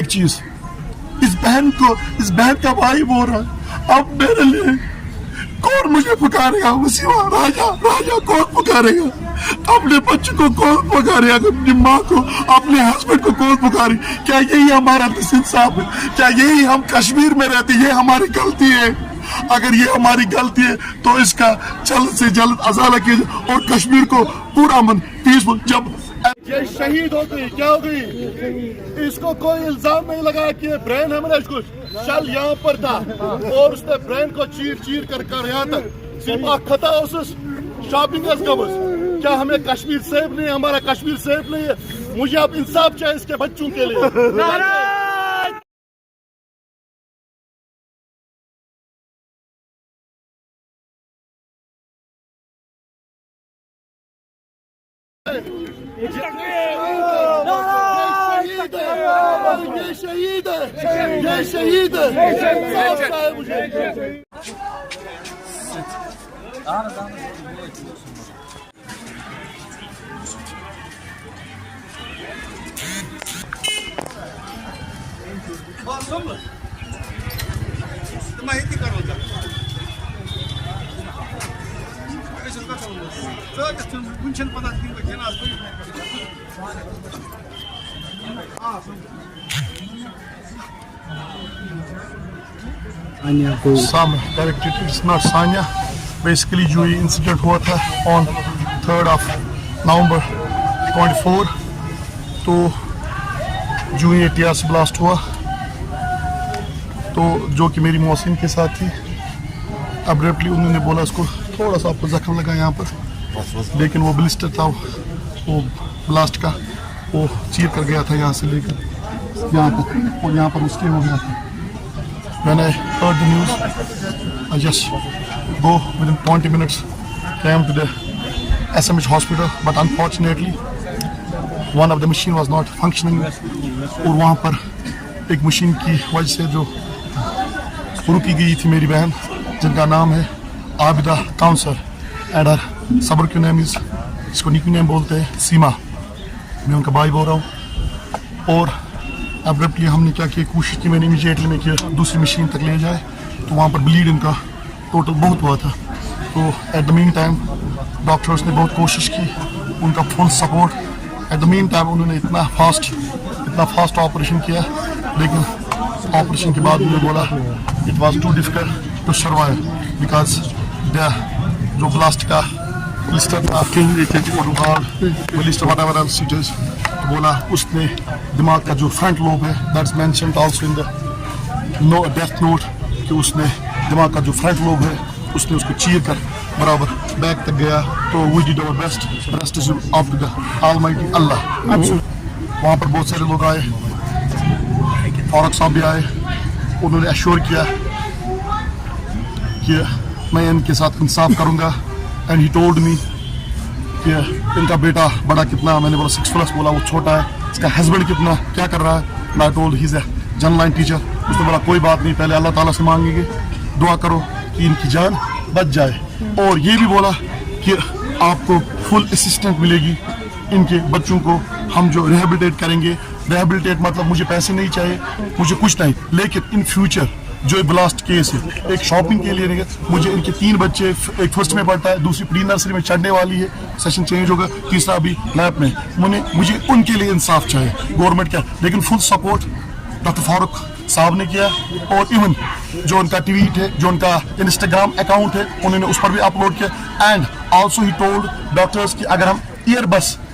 एक चीज, इस बहन का भाई बोल रहा है अब मेरे लिए कौन मुझे पुकारेगा? वसीमा, राजा कौन पुकारेगा? अपने बच्चों को कौन पुकारेगा? अपनी माँ को, अपने हस्बैंड को कौन पुकारे? क्या यही हमारा इंसाफ है? क्या यही हम कश्मीर में रहते? ये हमारी गलती है। अगर ये हमारी गलती है तो इसका जल्द से जल्द अजाला कीजिए और कश्मीर को पूरा अमन पीसफुल। जब ये शहीद हो गई, क्या हो गई? इसको कोई इल्जाम नहीं लगा कि ब्रेन हेमरेज कुछ शल यहाँ पर था और उसने ब्रेन को चीर कर यहाँ तक सिर्फ खता उस शॉपिंग गमस। क्या हमें कश्मीर सेफ नहीं है? हमारा कश्मीर सेफ नहीं है। मुझे अब इंसाफ चाहिए इसके बच्चों के लिए। ये शहीद है मुझे। माहिती करो It's not Sanya. Basically जो ये इंसिडेंट हुआ था on 3rd of November 24, तो जो ये टीआरसी ब्लास्ट हुआ तो जो कि मेरी मौसिन के साथ थी, अब्रप्टली उन्होंने बोला उसको थोड़ा सा आपको जख्म लगा यहाँ पर, लेकिन वो ब्लिस्टर था वो ब्लास्ट का, वो चीर कर गया था यहाँ से लेकर यहाँ तक और यहाँ पर उसके हो गया था। When I heard the news, I just go within 20 minutes, came to the SMH hospital, but unfortunately one of the machine was not functioning और वहाँ पर एक मशीन की वजह से जो रुकी गई थी मेरी बहन जिनका नाम है आबिदा काउंसर एंड हर सबर क्यू नेम इज, इसको निकी नेम बोलते हैं, सीमा। मैं उनका भाई बोल रहा हूँ। और अब्रप्टली हमने क्या किया, कोशिश की मैंने इमीडिएटली में किया दूसरी मशीन तक ले जाए, तो वहाँ पर ब्लीड इनका टोटल बहुत हुआ था। तो at the mean time doctors ने बहुत कोशिश की, उनका full support. At the mean time उन्होंने इतना फास्ट ऑपरेशन किया, लेकिन ऑपरेशन के बाद उन्होंने बोला it was too difficult to survive because the जो ब्लास्ट का ब्लिस्टर था blister whatever else it is, बोला उसने दिमाग का जो फ्रंट लोब है, that's mentioned also in the death note, कि उसने दिमाग का जो फ्रंट लोब है उसने उसको चीर कर बराबर बैक तक गया। तो we did our best, rest is up to the almighty Allah. वहाँ पर बहुत सारे लोग आए, फारूक साहब भी आए, उन्होंने एश्योर किया कि मैं इनके साथ इंसाफ करूँगा। एंड ही टोल्ड मी कि इनका बेटा बड़ा कितना, मैंने बोला 6+, बोला वो छोटा है, इसका हस्बैंड कितना, क्या कर रहा है? मैं told he is a general line teacher. उसने बोला कोई बात नहीं, पहले अल्लाह ताला से मांगेंगे, दुआ करो कि इनकी जान बच जाए। और ये भी बोला कि आपको फुल असिस्टेंट मिलेगी, इनके बच्चों को हम जो रिहेबिलिटेट करेंगे। रिहेबिलिटेट मतलब मुझे पैसे नहीं चाहिए, मुझे कुछ नहीं, लेकिन इन फ्यूचर जो ब्लास्ट केस है, एक शॉपिंग के लिए नहीं, मुझे इनके 3 बच्चे, एक फर्स्ट में पढ़ता है, दूसरी प्री नर्सरी में चढ़ने वाली है, सेशन चेंज होगा, तीसरा अभी लैब में। मुझे उनके लिए इंसाफ चाहिए, गवर्नमेंट का। लेकिन फुल सपोर्ट डॉक्टर फारूक साहब ने किया, और इवन जो उनका ट्वीट है, जो उनका इंस्टाग्राम अकाउंट है, उन्होंने उस पर भी अपलोड किया। And also he told doctors कि अगर हम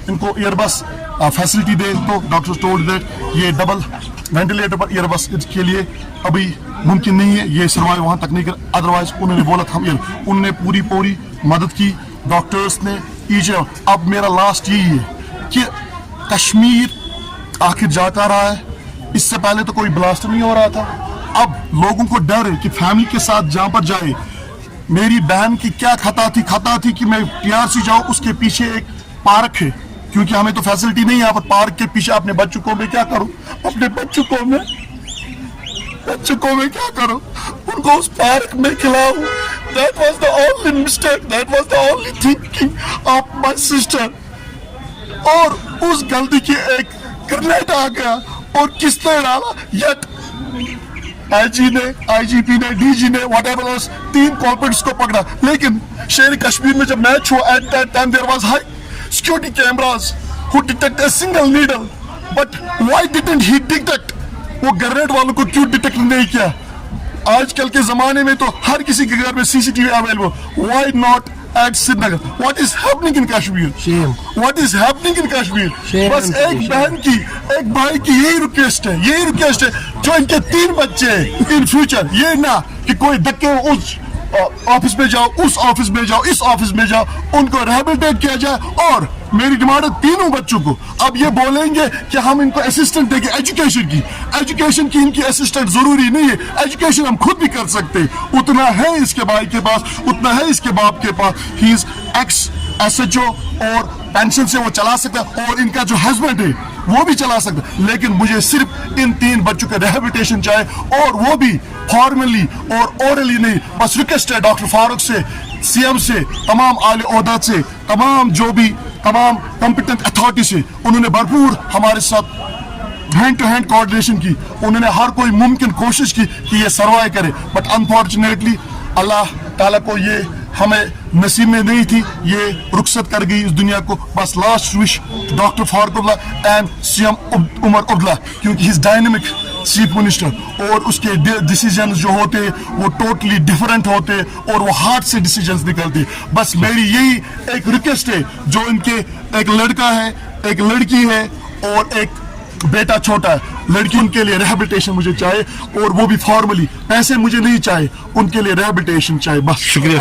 इनको ईयरबस फैसिलिटी दें, तो डॉक्टर्स टोल्ड दैट ये डबल वेंटिलेटर पर ईयरबस के लिए अभी मुमकिन नहीं है, ये सर्वाइव वहाँ तक नहीं कर, अदरवाइज उन्होंने बोला था उन्होंने पूरी मदद की डॉक्टर्स ने। अब मेरा लास्ट यही है कि कश्मीर आखिर जाता रहा है, इससे पहले तो कोई ब्लास्ट नहीं हो रहा था, अब लोगों को डर है कि फैमिली के साथ जहाँ पर जाए। मेरी बहन की क्या खता थी कि मैं टीआरसी जाऊँ, उसके पीछे एक पार्क है, क्योंकि हमें तो फैसिलिटी नहीं है यहाँ पर। पार्क के पीछे अपने बच्चों को मैं क्या करूँ, अपने बच्चों को मैं क्या करूँ, उनको उस पार्क में खिलाऊं। That was the only mistake, that was the only thinking of my sister। और उस गलती की एक ग्रेनेड आ गया اور کس نے ڈالا؟ یٹ IG نے, IGP نے, DG نے, whatever else, 3 culprits کو پکڑا. لیکن شہر کشمیر میں جب میچ ہوا, at that time there was high security cameras who detect a single needle, but why didn't he detect? وہ گرینیڈ والوں کو کیوں ڈیٹیکٹ نہیں کیا؟ آج کل کے زمانے میں تو ہر کسی کے گھر میں CCTV available. Why not at Srinagar? What is happening in Kashmir? Shame. What is happening in Kashmir? Shame. بس ایک بہن کی, ایک بھائی کی یہی ریکویسٹ ہے جو ان کے 3 بچے ان فیوچر, یہ نہ کہ کوئی دھکے اس آفس میں جاؤ, اس آفس میں جاؤ, اس آفس میں جاؤ, ان کو ریہیبلیٹیٹ کیا جائے. اور میری ڈیمانڈ ہے تینوں بچوں کو, اب یہ بولیں گے کہ ہم ان کو اسسٹنٹ دیں گے ایجوکیشن کی ان کی اسسٹنٹ ضروری نہیں ہے, ایجوکیشن ہم خود بھی کر سکتے, اتنا ہے اس کے بھائی کے پاس, اتنا ہے اس کے باپ کے پاس. ہی از ایکس SHO اور پینشن سے وہ چلا سکتا ہے, اور ان کا جو ہسبینڈ ہے وہ بھی چلا سکتا ہے. لیکن مجھے صرف ان 3 بچوں کا ریہیبلیٹیشن چاہے, اور وہ بھی فارملی اور اورلی نہیں. بس ریکویسٹ ہے ڈاکٹر فاروق سے, CM سے, تمام اعلی عہدہ سے, تمام کمپیٹنٹ اتھارٹی سے. انہوں نے بھرپور ہمارے ساتھ ہینڈ ٹو ہینڈ کوآرڈینیشن کی, انہوں نے ہر کوئی ممکن کوشش کی کہ یہ سروائیو کرے, بٹ انفارچونیٹلی اللہ تعالیٰ کو یہ ہمیں نصیب میں نہیں تھی, یہ رخصت کر گئی اس دنیا کو. بس last wish doctor Farooq Abdullah and CM Omar Abdullah, کیونکہ ہی از ڈائنمک چیف منسٹر, اور اس کے ڈیسیجنز جو ہوتے وہ ٹوٹلی ڈفرینٹ ہوتے, اور وہ ہارٹ سے ڈیسیجنز نکلتے. بس میری یہی ایک ریکویسٹ ہے, جو ان کے ایک لڑکا ہے, ایک لڑکی ہے, اور ایک بیٹا چھوٹا ہے, لڑکی, ان کے لیے ریہیبلیٹیشن مجھے چاہیے, اور وہ بھی فارملی, پیسے مجھے نہیں چاہیے, ان کے لیے ریہیبلیٹیشن چاہیے بس. شکریہ.